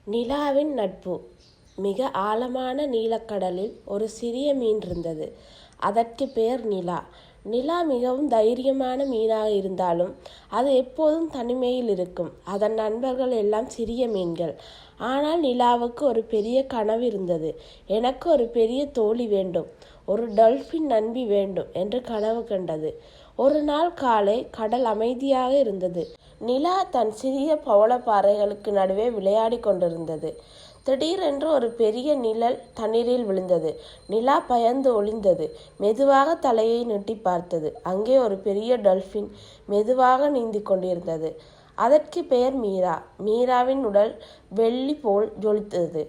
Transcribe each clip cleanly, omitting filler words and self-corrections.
நிலாவின் நட்பு. மிக ஆழமான நீலக்கடலில் ஒரு சிறிய மீன் இருந்தது. அதற்கு பெயர் நிலா. நிலா மிகவும் தைரியமான மீனாக இருந்தாலும் அது எப்போதும் தனிமையில் இருக்கும். அதன் நண்பர்கள் எல்லாம் சிறிய மீன்கள். ஆனால் நிலாவுக்கு ஒரு பெரிய கனவு இருந்தது. எனக்கு ஒரு பெரிய தோழி வேண்டும், ஒரு டால்பின் நண்பி வேண்டும் என்று கனவு கண்டது. ஒரு நாள் காலை கடல் அமைதியாக இருந்தது. நிலா தன் சிறிய பவளப்பாறைகளுக்கு நடுவே விளையாடி கொண்டிருந்தது. திடீரென்று ஒரு பெரிய நிழல் தண்ணீரில் விழுந்தது. நிலா பயந்து ஒளிந்தது. மெதுவாக தலையை நீட்டி பார்த்தது. அங்கே ஒரு பெரிய டால்பின் மெதுவாக நீந்தி கொண்டிருந்தது. அதற்கு பெயர் மீரா. மீராவின் உடல் வெள்ளி போல் ஜொலித்தது.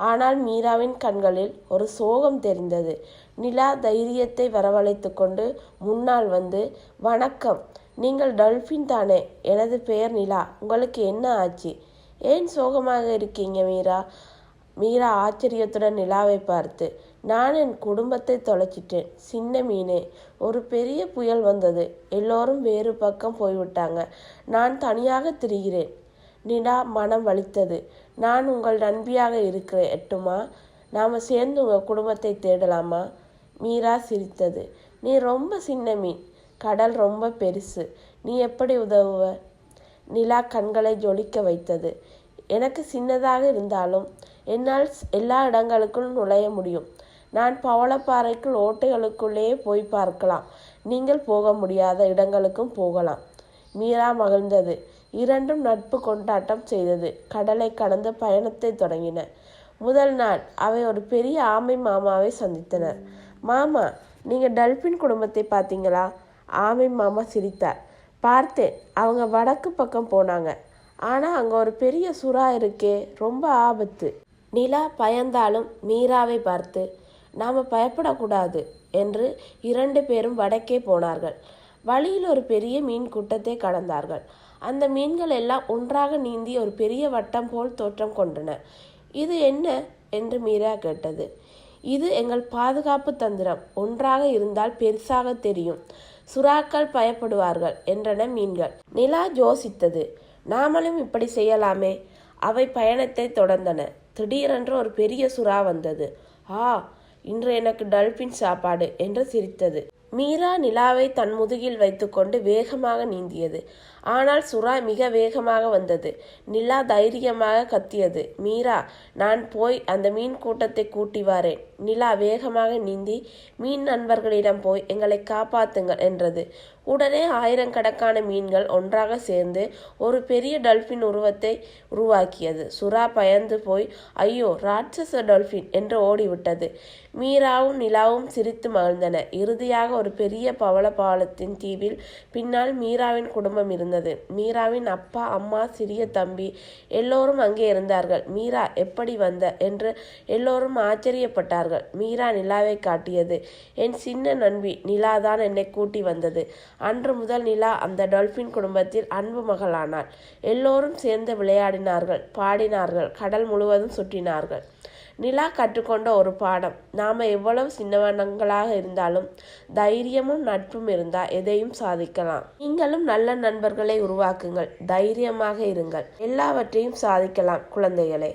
ஆனால் மீராவின் கண்களில் ஒரு சோகம் தெரிந்தது. நிலா தைரியத்தை வரவழைத்து கொண்டு முன்னால் வந்து, வணக்கம், நீங்கள் டால்பின் தானே? எனது பெயர் நிலா. உங்களுக்கு என்ன ஆச்சு? ஏன் சோகமாக இருக்கீங்க மீரா? மீரா ஆச்சரியத்துடன் நிலாவை பார்த்து, நான் என் குடும்பத்தை தொலைச்சிட்டேன் சின்ன மீனே. ஒரு பெரிய புயல் வந்தது. எல்லோரும் வேறு பக்கம் போய்விட்டாங்க. நான் தனியாக திரிகிறேன். நிலா மனம் வலித்தது. நான் உங்கள் நண்பியாக இருக்கிறேன், எட்டுமா? நாம் சேர்ந்து உங்கள் குடும்பத்தை தேடலாமா? மீரா சிரித்தது. நீ ரொம்ப சின்ன மீன், கடல் ரொம்ப பெருசு, நீ எப்படி உதவுவ? நிலா கண்களை ஜொலிக்க வைத்தது. எனக்கு சின்னதாக இருந்தாலும் என்னால் எல்லா இடங்களுக்குள் நுழைய முடியும். நான் பவளப்பாறைக்குள் ஓட்டைகளுக்குள்ளேயே போய் பார்க்கலாம். நீங்கள் போக முடியாத இடங்களுக்கும் போகலாம். மீரா மகிழ்ந்தது. இரண்டும் நட்பு கொண்டாட்டம் செய்தது. கடலை கடந்த பயணத்தை தொடங்கின. முதல் நாள் அவை ஒரு பெரிய ஆமை மாமாவை சந்தித்தனர். மாமா, நீங்கள் டால்பின் குடும்பத்தை பார்த்தீங்களா? ஆமை மாமா சிரித்தார். பார்த்தேன், அவங்க வடக்கு பக்கம் போனாங்க. ஆனால் அங்கே ஒரு பெரிய சுறா இருக்கே, ரொம்ப ஆபத்து. நிலா பயந்தாலும் மீராவை பார்த்து, நாம் பயப்படக்கூடாது என்று இரண்டு பேரும் வடக்கே போனார்கள். வழியில் ஒரு பெரிய மீன் கூட்டத்தை கடந்தார்கள். அந்த மீன்கள் எல்லாம் ஒன்றாக நீந்தி ஒரு பெரிய வட்டம் போல் தோற்றம் கொண்டன. இது என்ன என்று மீரா கேட்டது. இது எங்கள் பாதுகாப்பு தந்திரம். ஒன்றாக இருந்தால் பெருசாக தெரியும். சுறாக்கள் பயப்படுவார்கள் என்றன மீன்கள். நிலா யோசித்தது. நாமளும் இப்படி செய்யலாமே. அவை பயணத்தை தொடர்ந்தன. திடீரென்று ஒரு பெரிய சுறா வந்தது. ஆ, இன்று எனக்கு டால்பின் சாப்பாடு என்று சிரித்தது. மீரா நிலாவை தன் முதுகில் வைத்துக்கொண்டு வேகமாக நீந்தியது. ஆனால் சுறா மிக வேகமாக வந்தது. நிலா தைரியமாக கத்தியது. மீரா, நான் போய் அந்த மீன் கூட்டத்தை கூட்டி வாரேன். நிலா வேகமாக நீந்தி மீன் நண்பர்களிடம் போய் எங்களை காப்பாத்துங்கள் என்றது. உடனே ஆயிரக்கணக்கான மீன்கள் ஒன்றாக சேர்ந்து ஒரு பெரிய டால்பின் உருவத்தை உருவாக்கியது. சுறா பயந்து போய், ஐயோ, ராட்சச டால்பின் என்று ஓடிவிட்டது. மீராவும் நிலாவும் சிரித்து மகிழ்ந்தன. இறுதியாக ஒரு பெரிய பவளப்பாலத்தின் தீவில் பின்னால் மீராவின் குடும்பம் இருந்தது. மீராவின் அப்பா, அம்மா, சிறிய தம்பி எல்லோரும் அங்கே இருந்தார்கள். மீரா, எப்படி வந்த என்று எல்லோரும் ஆச்சரியப்பட்டார்கள். மீரா நிலாவை காட்டியது. என் சின்ன நண்பி நிலாதான் என்னை கூட்டி வந்தது. அன்று முதல் நிலா அந்த டால்பின் குடும்பத்தில் அன்பு மகளானாள். எல்லோரும் சேர்ந்து விளையாடினார்கள், பாடினார்கள், கடல் முழுவதும் சுற்றினார்கள். நிலா கற்றுக்கொண்ட ஒரு பாடம். நாம எவ்வளவு சின்னவனங்களாக இருந்தாலும் தைரியமும் நட்பும் இருந்தா எதையும் சாதிக்கலாம். நீங்களும் நல்ல நண்பர்களை உருவாக்குங்கள். தைரியமாக இருங்கள். எல்லாவற்றையும் சாதிக்கலாம் குழந்தைகளே.